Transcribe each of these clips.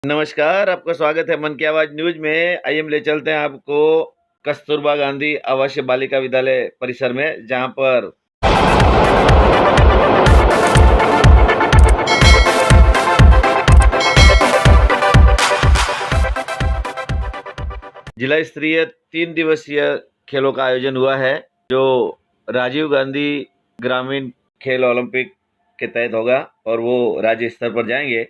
नमस्कार, आपका स्वागत है मन की आवाज न्यूज में। आइए हम ले चलते हैं आपको कस्तूरबा गांधी आवासीय बालिका विद्यालय परिसर में, जहां पर जिला स्तरीय 3 दिवसीय खेलों का आयोजन हुआ है, जो राजीव गांधी ग्रामीण खेल ओलंपिक के तहत होगा और वो राज्य स्तर पर जाएंगे।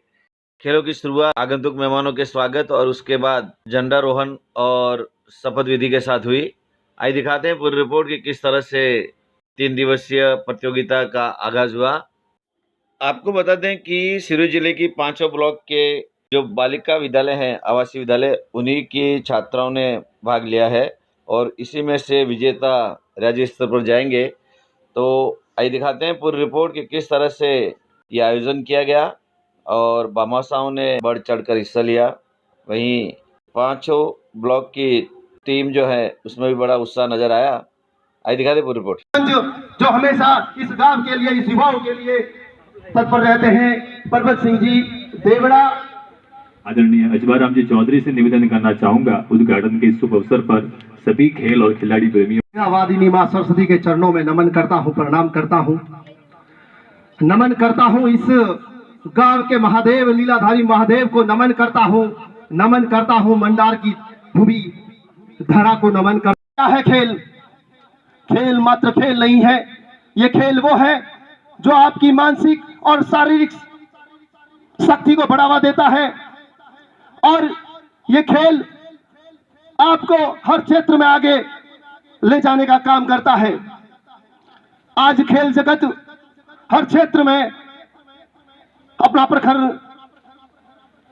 खेलों की शुरुआत आगंतुक मेहमानों के स्वागत और उसके बाद झंडारोहण और शपथ विधि के साथ हुई। आइए दिखाते हैं पूरी रिपोर्ट कि किस तरह से 3 दिवसीय प्रतियोगिता का आगाज हुआ। आपको बता दें कि सिरोही जिले की 5 ब्लॉक के जो बालिका विद्यालय हैं, आवासीय विद्यालय, उन्हीं की छात्राओं ने भाग लिया है और इसी में से विजेता राज्य स्तर पर जाएंगे। तो आइए दिखाते हैं पूरी रिपोर्ट कि किस तरह से ये आयोजन किया गया और भामाशाहों ने बढ़ चढ़कर हिस्सा लिया। वहीं 5 ब्लॉक की टीम जो है उसमें भी बड़ा उत्साह नजर आया। आइए दिखाते पूरी रिपोर्ट। जो हमेशा इस गांव के लिए, इस युवाओं के लिए तत्पर रहते हैं, परबत सिंह जी देवड़ा। आदरणीय अजबाराम जी चौधरी से निवेदन करना चाहूंगा, उद्घाटन के शुभ अवसर पर सभी खेल और खिलाड़ी प्रेमियों वादिनी मां सरस्वती के चरणों में नमन करता हूं, प्रणाम करता हूं, नमन करता हूं। इस गांव के महादेव, लीलाधारी महादेव को नमन करता हूं, नमन करता हूं। मंडार की भूमि धरा को नमन करता है। खेल खेल मात्र खेल नहीं है, ये खेल वो है जो आपकी मानसिक और शारीरिक शक्ति को बढ़ावा देता है और ये खेल आपको हर क्षेत्र में आगे ले जाने का काम करता है। आज खेल जगत हर क्षेत्र में अपना प्रखर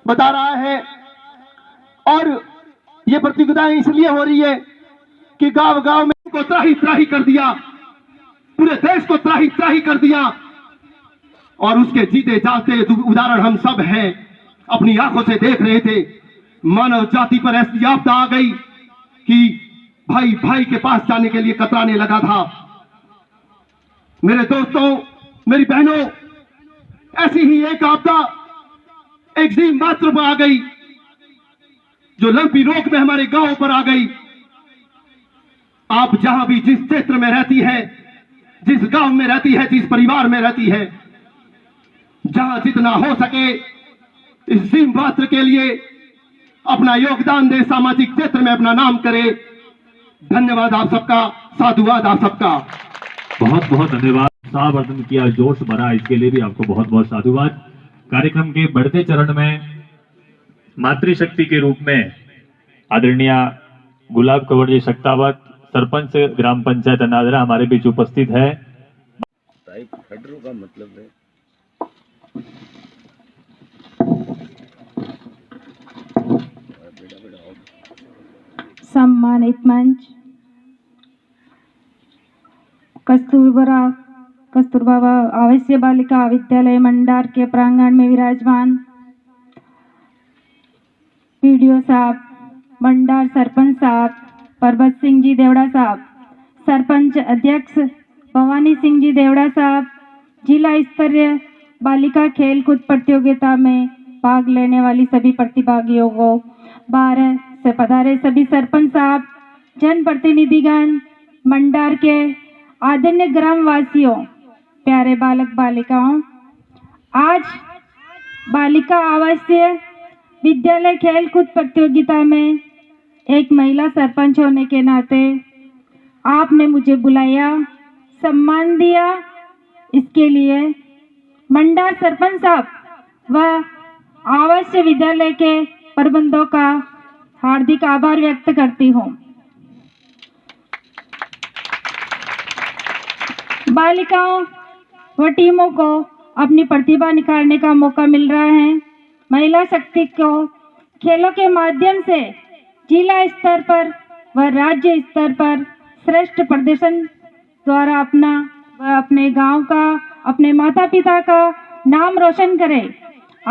बता रहा है और ये प्रतियोगिताएं इसलिए हो रही है कि गांव गांव में को त्राही त्राही कर दिया, पूरे देश को त्राही त्राही कर दिया और उसके जीते जाते उदाहरण हम सब हैं, अपनी आंखों से देख रहे थे। मानव जाति पर ऐसी आपदा आ गई कि भाई भाई के पास जाने के लिए कतराने लगा था। मेरे दोस्तों, मेरी बहनों, ऐसी ही एक आपदा एक सी मात्र पर आ गई, जो लंबी रोक में हमारे गांव पर आ गई। आप जहां भी जिस क्षेत्र में रहती है, जिस गांव में रहती है, जिस परिवार में रहती है, जहां जितना हो सके इस सीम पात्र के लिए अपना योगदान दे, सामाजिक क्षेत्र में अपना नाम करे। धन्यवाद आप सबका, साधुवाद आप सबका। बहुत बहुत धन्यवाद। उत्साहवर्धन किया, जोश भरा, इसके लिए भी आपको बहुत बहुत साधुवाद। कार्यक्रम के बढ़ते चरण में मातृशक्ति के रूप में आदरणीय गुलाब कंवर जी शक्तावत, सरपंच ग्राम पंचायत अनादरा हमारे बीच उपस्थित है। का मतलब है सम्मानित मंच, कस्तूरबा आवासीय बालिका विद्यालय मंडार के प्रांगण में विराजमान पीडीओ साहब, मंडार सरपंच साहब परबत सिंह जी देवड़ा साहब, सरपंच अध्यक्ष भवानी सिंह जी देवड़ा साहब, जिला स्तरीय बालिका खेल कूद प्रतियोगिता में भाग लेने वाली सभी प्रतिभागियों को, बाहर से पधारे सभी सरपंच साहब, जनप्रतिनिधिगण, मंडार के आदरणीय ग्रामवासियों, प्यारे बालक बालिकाओं, आज बालिका आवासीय विद्यालय खेल कूद प्रतियोगिता में एक महिला सरपंच होने के नाते आपने मुझे बुलाया, सम्मान दिया, इसके लिए मंडार सरपंच साहब व आवासीय विद्यालय के प्रबंधों का हार्दिक आभार व्यक्त करती हूँ। बालिकाओं व टीमों को अपनी प्रतिभा निखारने का मौका मिल रहा है। महिला शक्ति को खेलों के माध्यम से जिला स्तर पर व राज्य स्तर पर श्रेष्ठ प्रदर्शन द्वारा अपने गांव का, अपने माता पिता का नाम रोशन करें।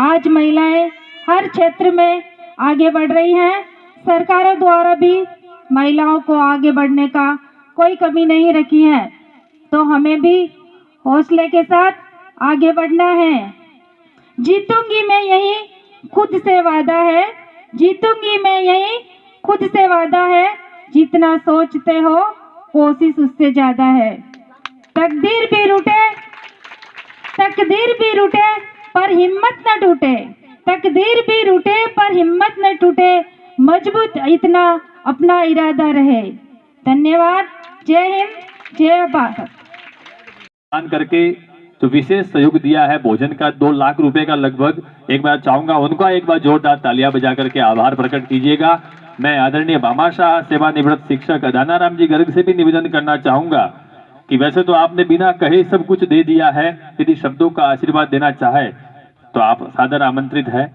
आज महिलाएं हर क्षेत्र में आगे बढ़ रही हैं। सरकारों द्वारा भी महिलाओं को आगे बढ़ने का कोई कमी नहीं रखी है, तो हमें भी हौसले के साथ आगे बढ़ना है। जीतूंगी मैं यही खुद से वादा है, जीतूंगी मैं यही खुद से वादा है, जितना सोचते हो कोशिश उससे ज्यादा है। तकदीर भी रूठे पर हिम्मत न टूटे, तकदीर भी रूठे पर हिम्मत न टूटे, मजबूत इतना अपना इरादा रहे। धन्यवाद। जय हिंद, जय भारत। दान करके जो विशेष सहयोग दिया है भोजन का 2 लाख रुपए का लगभग, एक बार चाहूंगा उनका एक बार जोरदार तालियां बजा करके आभार प्रकट कीजिएगा। मैं आदरणीय भामाशाह सेवानिवृत्त शिक्षक दानाराम जी गर्ग से भी निवेदन करना चाहूंगा कि वैसे तो आपने बिना कहे सब कुछ दे दिया है, यदि शब्दों का आशीर्वाद देना चाहे तो आप सादर आमंत्रित है।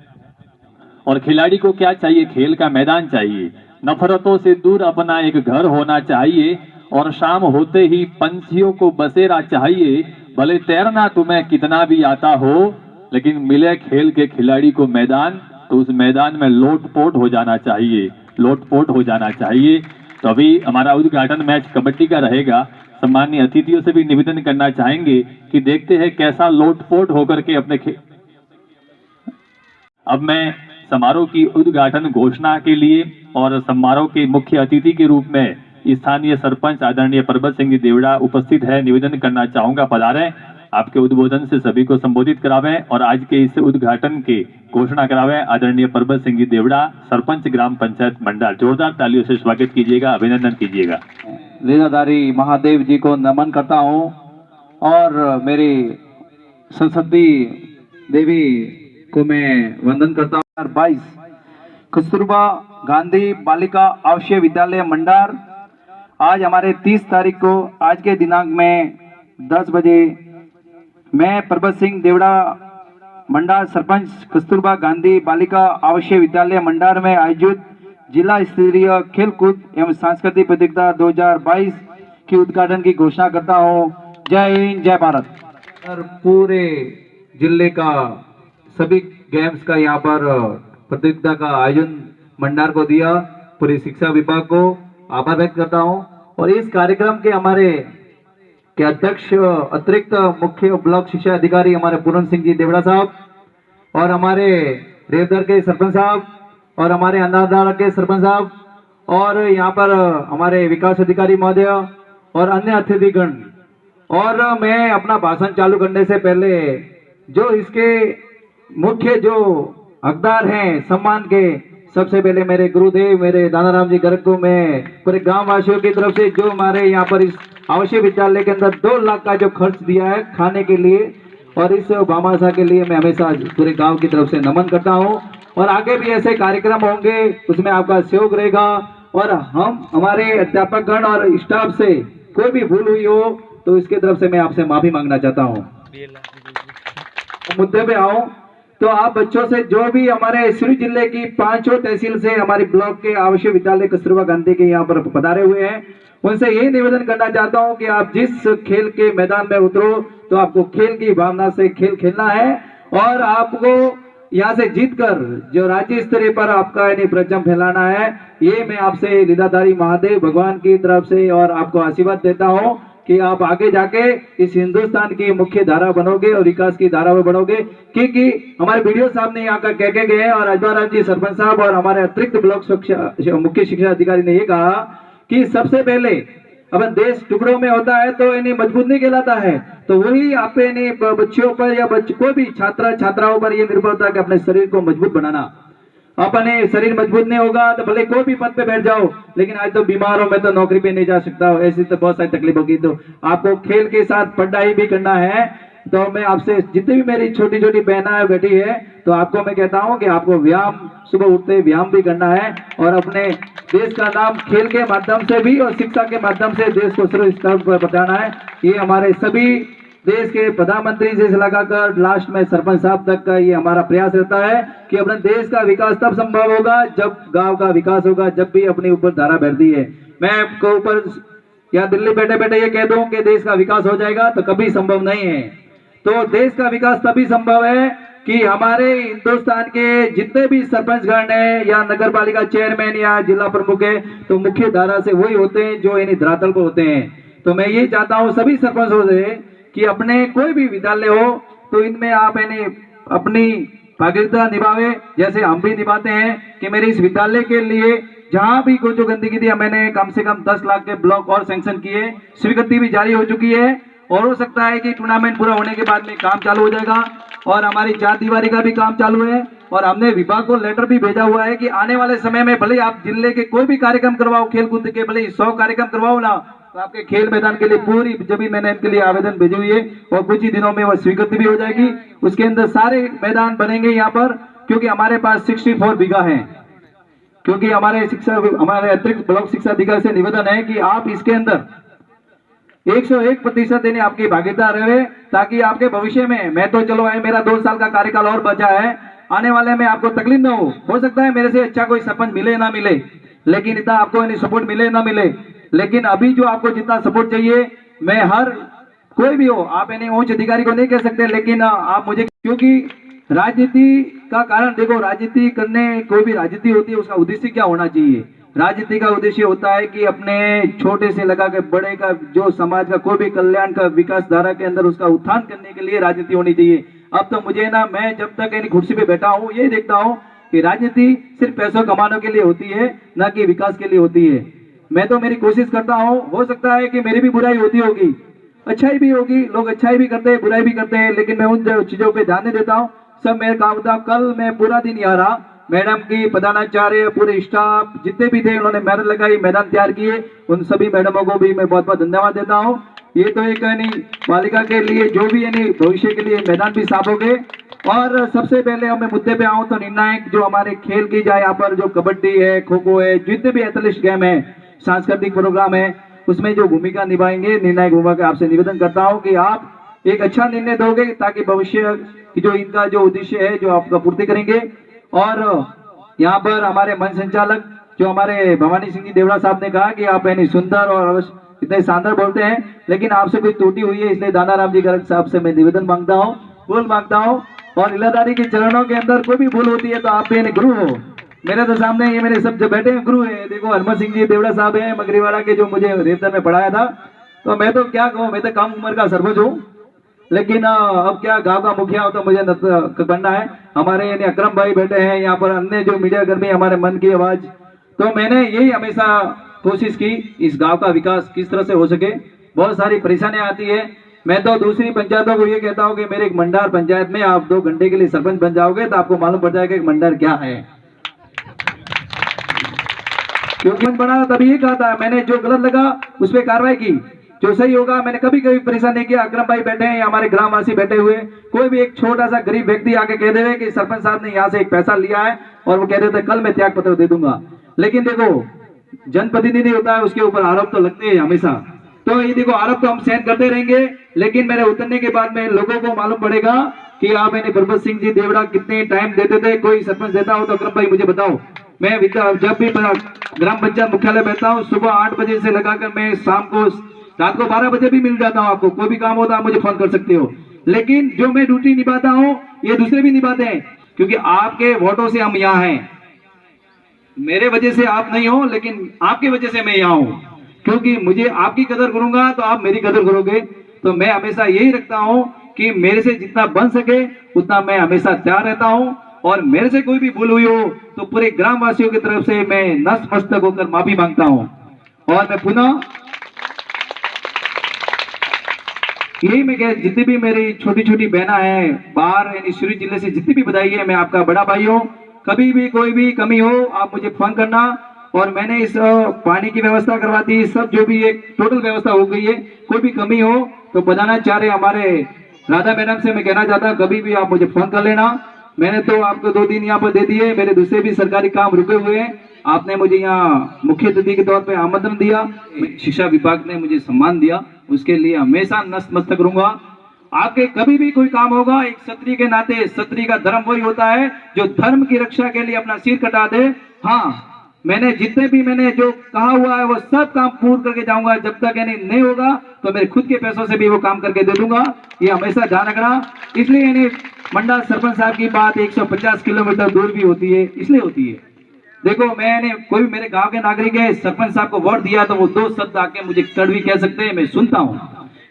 और खिलाड़ी को क्या चाहिए? खेल का मैदान चाहिए, नफरतों से दूर अपना एक घर होना चाहिए, और शाम होते ही पंछियों को बसेरा चाहिए। भले तैरना तुम्हें कितना भी आता हो, लेकिन मिले खेल के खिलाड़ी को मैदान, तो उस मैदान में लोटपोट हो जाना चाहिए, लोटपोट हो जाना चाहिए। तो अभी हमारा उद्घाटन मैच कबड्डी का रहेगा। सम्मानीय अतिथियों से भी निवेदन करना चाहेंगे कि देखते हैं कैसा लोटपोट होकर के अपने अब मैं समारोह की उद्घाटन घोषणा के लिए और समारोह के मुख्य अतिथि के रूप में स्थानीय सरपंच आदरणीय परबत सिंह जी देवड़ा उपस्थित है। निवेदन करना चाहूंगा पधारें, आपके उद्बोधन से सभी को संबोधित करावें और आज के इस उद्घाटन के घोषणा करावें। आदरणीय परबत सिंह जी देवड़ा, सरपंच ग्राम पंचायत मंडल, जोरदार तालियों से स्वागत कीजिएगा, अभिनंदन कीजिएगा। लीलाधारी महादेव जी को नमन करता हूं और मेरी सरस्वती देवी को मैं वंदन करता हूं। 22 कस्तूरबा गांधी बालिका आवासीय विद्यालय मंडार, आज हमारे 30 तारीख को आज के दिनांक में 10 बजे मैं परबत सिंह देवड़ा मंडार सरपंच कस्तूरबा गांधी बालिका आवासीय विद्यालय मंडार में आयोजित जिला स्तरीय खेल कूद एवं सांस्कृतिक प्रतियोगिता 2022 की उद्घाटन की घोषणा करता हूं। जय हिंद, जय भारत। और पूरे जिले का सभी गेम्स का यहाँ पर प्रतियोगिता का आयोजन मंडार को दिया, पूरी शिक्षा विभाग को आभार व्यक्त करता हूं। और इस कार्यक्रम के हमारे के अध्यक्ष अतिरिक्त मुख्य ब्लॉक शिक्षा अधिकारी हमारे पूरन सिंह जी देवड़ा साहब, और हमारे रेवदर के सरपंच साहब, और हमारे अंधारदार के सरपंच साहब, और यहाँ पर हमारे विकास अधिकारी महोदय और अन्य अतिथिगण। और मैं अपना भाषण चालू करने से पहले जो इसके मुख्य जो हकदार हैं सम्मान के, सबसे पहले मेरे गुरुदेव मेरे दानाराम जी गर्ग को मैं पूरे गांव वासियों की तरफ से जो हमारे यहाँ पर इस आवासीय विद्यालय के अंदर 2 लाख का जो खर्च दिया है खाने के लिए, और इस भामाशाह के लिए मैं हमेशा पूरे गांव की तरफ से नमन करता हूं। और आगे भी ऐसे कार्यक्रम होंगे, उसमें आपका सहयोग रहेगा। और हम हमारे अध्यापकगण और स्टाफ से कोई भी भूल हुई हो तो इसके तरफ से मैं आपसे माफी मांगना चाहता हूं। मुद्दे पे आऊं तो आप बच्चों से जो भी हमारे सिरी जिले की 5 तहसील से हमारे ब्लॉक के आवासीय विद्यालय कस्तूरबा गांधी के यहाँ पर पधारे हुए हैं, उनसे यही निवेदन करना चाहता हूं कि आप जिस खेल के मैदान में उतरो तो आपको खेल की भावना से खेल खेलना है, और आपको यहाँ से जीतकर जो राज्य स्तरीय पर आपका यानी परचम फैलाना है। ये मैं आपसे लीलाधारी महादेव भगवान की तरफ से और आपको आशीर्वाद देता हूँ कि आप आगे जाके इस हिंदुस्तान की मुख्य धारा बनोगे और विकास की धारा में बढ़ोगे। क्योंकि हमारे वीडियो साहब ने यहाँ का कह के गए हैं और अजवाराम जी सरपंच साहब और हमारे अतिरिक्त ब्लॉक मुख्य शिक्षा अधिकारी ने ये कहा कि सबसे पहले अपन देश टुकड़ों में होता है तो इन्हें मजबूत नहीं कहलाता है, तो वही आप बच्चों पर या कोई भी छात्राओं पर ये निर्भर होता है कि अपने शरीर को मजबूत बनाना। अपने शरीर मजबूत नहीं होगा तो भले कोई भी पद पे बैठ जाओ, लेकिन आज तो बीमार हो, मैं तो नौकरी पे नहीं जा सकता हूँ, ऐसी तो बहुत सारी तकलीफ होगी। तो आपको खेल के साथ पढ़ाई भी करना है। तो मैं आपसे जितनी भी मेरी छोटी छोटी बहना बैठी है, तो आपको मैं कहता हूं कि आपको व्यायाम सुबह उठते व्यायाम भी करना है और अपने देश का नाम खेल के माध्यम से भी और शिक्षा के माध्यम से देश को सर्व स्तर पर बताना है। ये हमारे सभी देश के प्रधानमंत्री से लगाकर लास्ट में सरपंच साहब तक का ये हमारा प्रयास रहता है कि अपने देश का विकास तब संभव होगा जब गांव का विकास होगा, जब भी अपने ऊपर धारा बैठती है। मैं आपको ऊपर या दिल्ली बैठे बैठे ये कह दूं कि देश का विकास हो जाएगा तो कभी संभव नहीं है। तो देश का विकास तभी संभव है कि हमारे हिंदुस्तान के जितने भी सरपंचगण है या नगर पालिका चेयरमैन या जिला प्रमुख है, तो मुख्य धारा से वही होते हैं जो यानी धरातल पर होते हैं। तो मैं ये चाहता हूँ सभी सरपंचों से कि अपने कोई भी विद्यालय हो तो इनमें आप यानी अपनी भागीदारिता निभावे, जैसे हम भी निभाते हैं कि मेरे इस विद्यालय के लिए जहां भी कोई जो गंदगी थी मैंने कम से कम 10 लाख के ब्लॉक और सैंक्शन किए, स्वीकृति भी जारी हो चुकी है और हो सकता है कि टूर्नामेंट पूरा होने के बाद में काम चालू हो जाएगा। और हमारी 4 दीवारी का भी काम चालू है और हमने विभाग को लेटर भी भेजा हुआ है कि आने वाले समय में भले आप जिले के कोई भी कार्यक्रम करवाओ, खेल कूद के भले 100 कार्यक्रम करवाओ ना, तो आपके खेल मैदान के लिए पूरी जमीन मैंने इनके लिए आवेदन भेजी हुई है और कुछ ही दिनों में वह स्वीकृति भी हो जाएगी। उसके अंदर सारे मैदान बनेंगे यहाँ पर, क्योंकि हमारे पास 64 बीघा है। क्योंकि हमारे अतिरिक्त ब्लॉक शिक्षा अधिकारी से निवेदन है कि आप इसके अंदर 101% यानी आपकी भागीदार रहे, ताकि आपके भविष्य में, मैं तो चलो है मेरा 2 साल का कार्यकाल और बचा है, आने वाले में आपको तकलीफ ना हो सकता है मेरे से अच्छा कोई सरपंच मिले ना मिले, लेकिन इतना आपको सपोर्ट मिले ना मिले, लेकिन अभी जो आपको जितना सपोर्ट चाहिए, मैं हर कोई भी हो, आप उच्च अधिकारी को नहीं कह सकते, लेकिन आप मुझे, क्योंकि राजनीति का कारण देखो, राजनीति करने, कोई भी राजनीति होती है उसका उद्देश्य क्या होना चाहिए। राजनीति का उद्देश्य होता है कि अपने छोटे से लगा के बड़े का, जो समाज का कोई भी कल्याण का विकास धारा के अंदर उसका उत्थान करने के लिए राजनीति होनी चाहिए। अब तो मुझे ना, मैं जब तक कुर्सी पे बैठा हूँ ये देखता हूँ कि राजनीति सिर्फ पैसों कमाने के लिए होती है, ना कि विकास के लिए होती है। मैं तो मेरी कोशिश करता हूँ, हो सकता है कि मेरी भी बुराई होती होगी, अच्छाई भी होगी, लोग अच्छाई भी करते हैं बुराई भी करते हैं, लेकिन मैं उन चीजों पे ध्यान नहीं देता हूँ। सब मेरे काम था, कल मैं पूरा दिन यहाँ रहा, मैडम की, प्रधानाचार्य, पूरे स्टाफ जितने भी थे उन्होंने मेहनत लगाई, मैदान तैयार किए, उन सभी मैडमों को भी मैं बहुत बहुत धन्यवाद देता हूँ। ये तो एक बालिका के लिए जो भी भविष्य के लिए मैदान भी साफ हो गए। और सबसे पहले मैं मुद्दे पे आऊँ तो निर्णायक जो हमारे खेल की जाए, यहाँ पर जो कबड्डी है, खो खो है, जितने भी एथलेटिक्स गेम है, सांस्कृतिक प्रोग्राम है, उसमें जो भूमिका निभाएंगे निर्णायक भूमिका के आपसे निवेदन करता हूँ कि आप एक अच्छा निर्णय दोगे, ताकि भविष्य की जो इनका जो उद्देश्य है जो आपका पूर्ति करेंगे। और यहाँ पर हमारे मंच संचालक जो हमारे भवानी सिंह जी देवड़ा साहब ने कहा कि आप सुंदर और इतने शानदार बोलते हैं, लेकिन आपसे कोई त्रुटि हुई है, इसलिए दानाराम जी गर्ग साहब से मैं निवेदन मांगता हूँ, भूल मांगता हूँ। और लीलाधारी के चरणों के अंदर कोई भी भूल होती है तो आप भी गुरु हो, मेरे तो सामने ये मेरे सब जो बैठे हैं गुरु है। देखो हरमत सिंह जी देवड़ा साहब है मगरीवाड़ा के, जो मुझे रेवतर में पढ़ाया था, तो मैं तो क्या कहूँ, मैं तो कम उम्र का सरपंच हूँ, लेकिन अब क्या गांव का मुखिया हो तो मुझे बनना है। हमारे अकरम भाई बैठे हैं यहाँ पर, अन्य जो मीडिया कर्मी, हमारे मन की आवाज, तो मैंने यही हमेशा कोशिश की इस गांव का विकास किस तरह से हो सके। बहुत सारी परेशानियां आती है, मैं तो दूसरी पंचायतों को ये कहता हूँ कि मेरे एक मंडार पंचायत में आप 2 घंटे के लिए सरपंच बन जाओगे तो आपको मालूम पड़ जाएगा कि मंडार क्या है। क्योंकि बना तभी ये कहा था, मैंने जो गलत लगा उस पर कार्रवाई की, जो सही होगा मैंने कभी कभी परेशान नहीं किया। अकरम भाई बैठे हैं, हमारे ग्रामवासी बैठे हुए, कोई भी एक छोटा सा गरीब व्यक्ति आके कह देवे कि सरपंच साहब ने यहाँ से एक पैसा लिया है और वो कह देते कल मैं त्याग पत्र दे दूंगा, लेकिन देखो जनप्रतिनिधि होता है, उसके ऊपर आरोप तो लगते हैं हमेशा। तो ये देखो आरोप तो हम सहन करते रहेंगे, लेकिन मेरे उतरने के बाद में लोगों को मालूम पड़ेगा कि आप परबत सिंह जी देवड़ा कितने टाइम देते थे। कोई सरपंच देता हो तो अकरम भाई मुझे बताओ। मैं जब भी ग्राम पंचायत मुख्यालय बैठता हूँ, सुबह 8 बजे से लगाकर मैं शाम को रात को 12 बजे भी मिल जाता हूँ। आपको कोई भी काम होता है मुझे फोन कर सकते हो, लेकिन जो मैं ड्यूटी निभाता हूँ ये दूसरे भी निभाते हैं, क्योंकि आपके वोटों से हम यहाँ हैं। मेरे वजह से आप नहीं हो, लेकिन आपके वजह से मैं यहाँ हूँ, क्योंकि मुझे आपकी कदर करूंगा तो आप मेरी कदर करोगे। तो मैं हमेशा यही रखता हूँ कि मेरे से जितना बन सके उतना मैं हमेशा तैयार रहता हूँ, और मेरे से कोई भी भूल हुई हो तो पूरे ग्रामवासियों की तरफ से मैं नतमस्तक होकर माफी मांगता हूँ। और मैं पुनः यही मैं कह, जितनी भी मेरी छोटी छोटी बहना है बाहर यानी शिवरी जिले से, जितनी भी बधाई है, मैं आपका बड़ा भाई हूँ। कभी भी कोई भी कमी हो आप मुझे फोन करना। और मैंने इस पानी की व्यवस्था करवा दी, सब जो भी एक टोटल व्यवस्था हो गई है। कोई भी कमी हो तो बताना चाह रहे हमारे राधा मैडम से मैं कहना चाहता, कभी भी आप मुझे फोन कर लेना। मैंने तो आपको 2 दिन यहाँ पर दे दिए, मेरे दूसरे भी सरकारी काम रुके हुए हैं। आपने मुझे यहाँ मुख्य अतिथि के तौर पे आमंत्रण दिया, शिक्षा विभाग ने मुझे सम्मान दिया, उसके लिए हमेशा नतमस्तक रहूंगा। आपके कभी भी कोई काम होगा, एक क्षत्रिय के नाते, क्षत्रिय का धर्म वही होता है जो धर्म की रक्षा के लिए अपना सिर कटा दे। हाँ, मैंने जितने भी मैंने जो कहा हुआ है वो सब काम पूर्ण करके जाऊंगा। जब तक यानी नहीं होगा तो मेरे खुद के पैसों से भी वो काम करके दे दूंगा, ये हमेशा ध्यान रखना। इसलिए यानी मंडा सरपंच साहब की बात 150 किलोमीटर दूर भी होती है, इसलिए होती है। देखो मैंने कोई भी मेरे गांव के नागरिक है, सरपंच साहब को वोट दिया तो वो 2 शब्द आके मुझे कड़वी कह सकते हैं, मैं सुनता हूँ,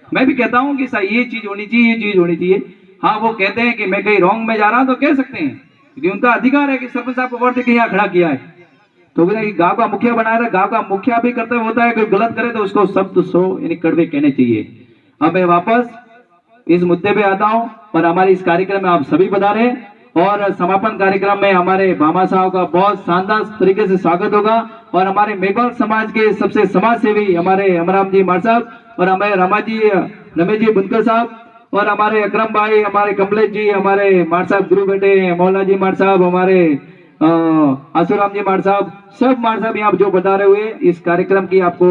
मैं भी कहता हूँ कि सर ये चीज होनी चाहिए, ये चीज होनी चाहिए। हाँ वो कहते हैं कि मैं कहीं रॉन्ग में जा रहा हूँ तो कह सकते हैं, क्योंकि उनका अधिकार है कि सरपंच साहब को वोट देके यहाँ खड़ा किया है। तो गांव का मुखिया बनाया था, गांव का मुखिया भी कर्तव्य होता है, कोई गलत करे तो उसको शब्द 100 यानी कड़वे कहने चाहिए। अब मैं वापस इस मुद्दे पे आता हूँ और हमारे इस कार्यक्रम में आप सभी पधारे और समापन कार्यक्रम में हमारे भामा साहब का बहुत शानदार तरीके से स्वागत होगा और हमारे मेघवाल समाज के सबसे समाज सेवी हमारे अमराम जी मार साहब और हमारे रमेश जी बुनकर साहब और हमारे अकरम भाई, हमारे कमलेश जी, हमारे मार साहब गुरु बेटे मौला जी मार साहब, हमारे आसुराम जी मार साहब, सब मार साहब यहाँ जो बता रहे हुए इस कार्यक्रम की आपको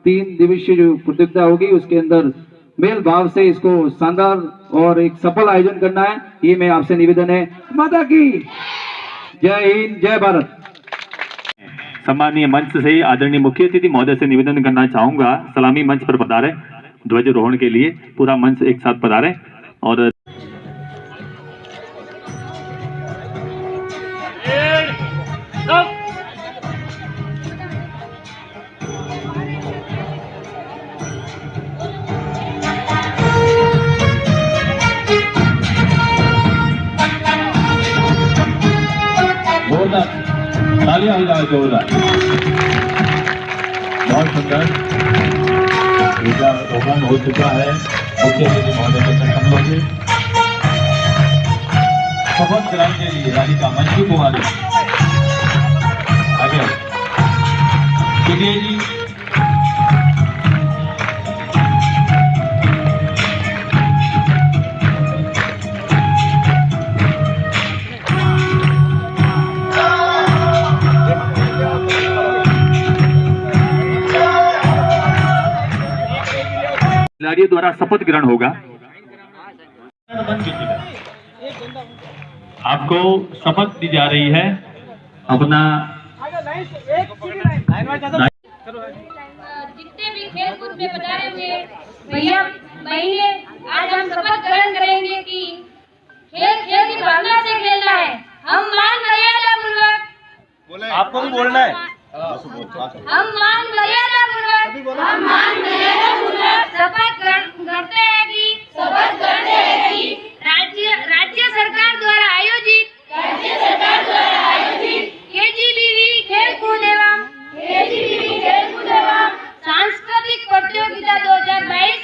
3 दिवसीय जो प्रतियोगिता होगी उसके अंदर मेल भाव से इसको शानदार और एक सफल आयोजन करना है, ये मैं आपसे निवेदन है। माता की जय हिंद, जय भारत। सम्मानीय मंच से आदरणीय मुख्य अतिथि महोदय से निवेदन करना चाहूंगा, सलामी मंच पर पधारे ध्वजारोहण के लिए, पूरा मंच एक साथ पधारे और तालियां हो जाए जोरदार। बहुत सुंदर ध्वजारोहण हो चुका है मुख्य अतिथि महोदय के संकल्पों से। शपथ ग्रहण के लिए राधिका मंजू कुमारी आगे जी। खिलाड़ियों द्वारा शपथ ग्रहण होगा। आपको शपथ दी जा रही है अपना जितने भी खेल कूद में पधारे हुए भैया बहने, आज हम शपथ ग्रहण करेंगे कि खेल खेल की भावना से खेलना है। हम मान मर्यादा पूर्वक, आपको भी बोलना है, हम मान मर्यादा पूर्वक शपथ करते हैं कि राज्य सरकार द्वारा आयोजित केजीबीवी खेल कूद एवं सांस्कृतिक प्रतियोगिता 2022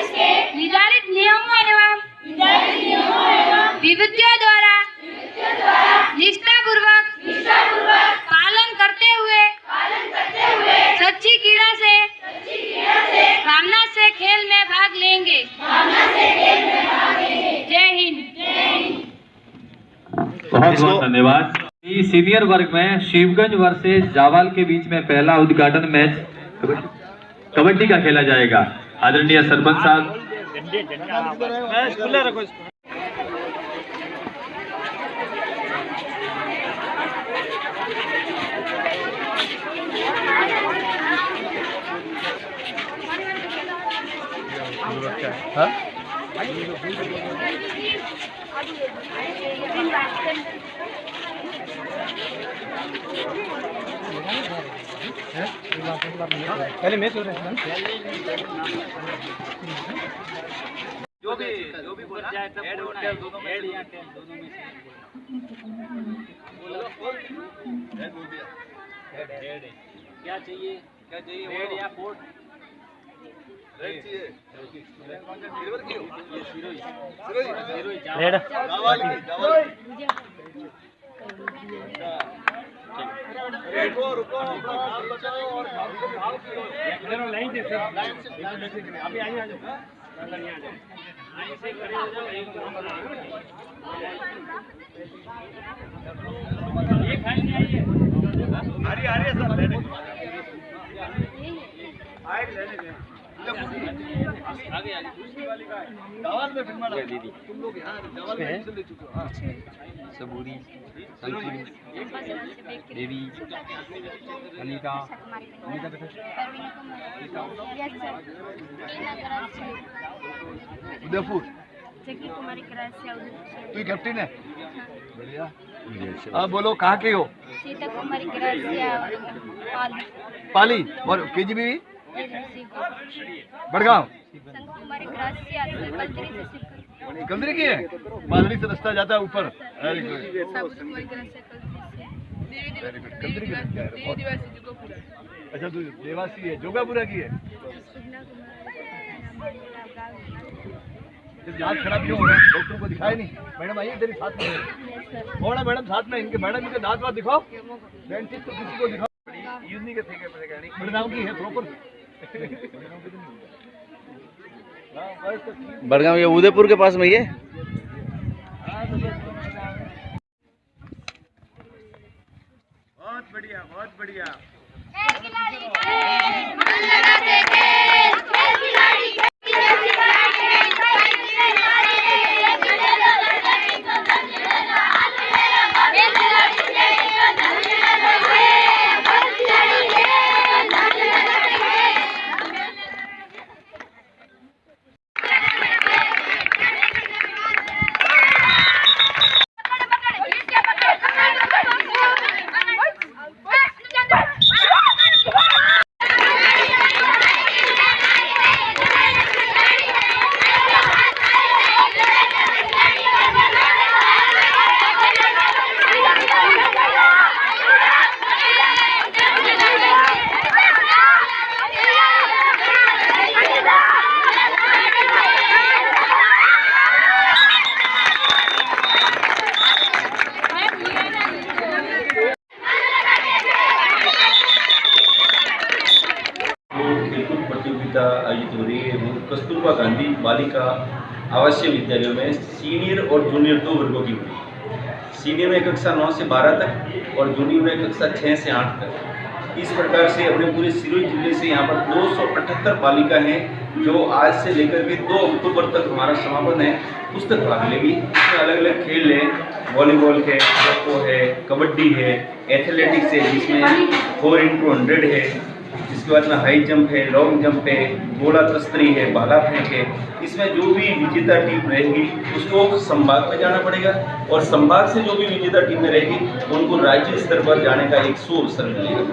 के निर्धारित नियमों एवं विधियों द्वारा निष्ठापूर्वक पालन करते हुए सच्ची क्रीड़ा से भावना से खेल में भाग लेंगे। जय हिंद। बहुत बहुत धन्यवाद। सीनियर वर्ग में शिवगंज वर्सेस जावाल के बीच में पहला उद्घाटन मैच कबड्डी का खेला जाएगा। आदरणीय सरपंच साहब पहले मैच हो रहा है जो भी बोल जाए तब दोनों में क्या चाहिए हेड या बोर्ड चाहिए सबूरी देवी अनीता उदयपुर कुमारी तू कैप्टन है, बढ़िया। अब बोलो कहाँ के हो? सीता कुमारी पाली और केजीबी बड़गांव। हमारे ग्रास से आते हैं, कलतरी से सीखकर। कलदरी की है, बादली से रास्ता जाता है ऊपर। वेरी गुड, साबुत कुमारी ग्रास से कलतरी से। Very good. कलदरी की है, अच्छा तू देवासी है, जोगापुरा की है। याद खराब क्यों हो रहा है? डॉक्टर को दिखाया नहीं? मैडम आइए तेरी साथ में। थोड़ा मैडम साथ में, इनके मैडम इनके दांत वात दिखाओ। डेंटिस्ट तो किसी को दिखाओ। यूज नहीं करते क्या? बड़गांव की है प्रॉपर। बड़गांव ये उदयपुर के पास में ही है। बहुत बढ़िया, बहुत बढ़िया। प्रतियोगिता आयोजित हो रही है वो कस्तूरबा गांधी बालिका आवासीय विद्यालयों में सीनियर और जूनियर 2 वर्गों की हुई। सीनियर में कक्षा 9 से 12 तक और जूनियर में कक्षा 6 से 8 तक। इस प्रकार से अपने पूरे सिरोही जिले से यहाँ पर 278 बालिका हैं जो आज से लेकर के 2 अक्टूबर तक हमारा समापन है उस तक भाग लेगी। इसमें अलग अलग खेल है, वॉलीबॉल है, खो है, कबड्डी है, एथलेटिक्स है जिसमें 4x100 है, इसके बाद में हाई जंप है, लॉन्ग जंप है, गोला तस्तरी है, भाला फेंक है। इसमें जो भी विजेता टीम रहेगी उसको संभाग में जाना पड़ेगा और संभाग से जो भी विजेता टीमें रहेगी उनको राज्य स्तर पर जाने का एक सुअवसर मिलेगा।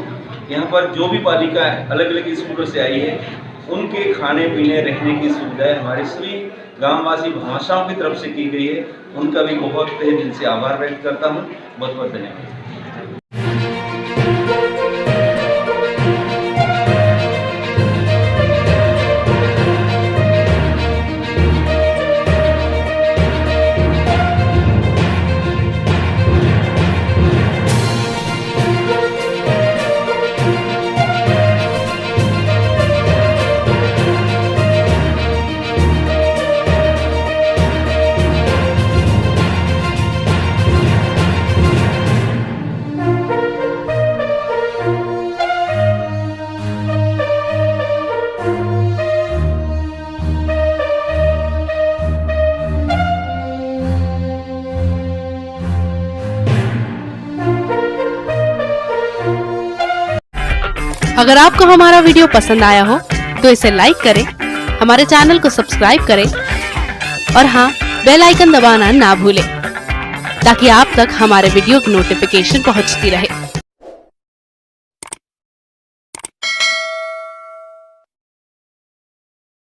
यहाँ पर जो भी बालिका अलग अलग स्कूलों से आई है उनके खाने पीने रहने की सुविधाएं हमारे सभी गाँववासी भाषाओं की तरफ से की गई है। उनका भी बहुत तहे दिल से आभार व्यक्त करता हूँ। बहुत बहुत धन्यवाद। अगर आपको हमारा वीडियो पसंद आया हो तो इसे लाइक करें, हमारे चैनल को सब्सक्राइब करें और हाँ, बेल आइकन दबाना ना भूलें ताकि आप तक हमारे वीडियो की नोटिफिकेशन पहुंचती रहे।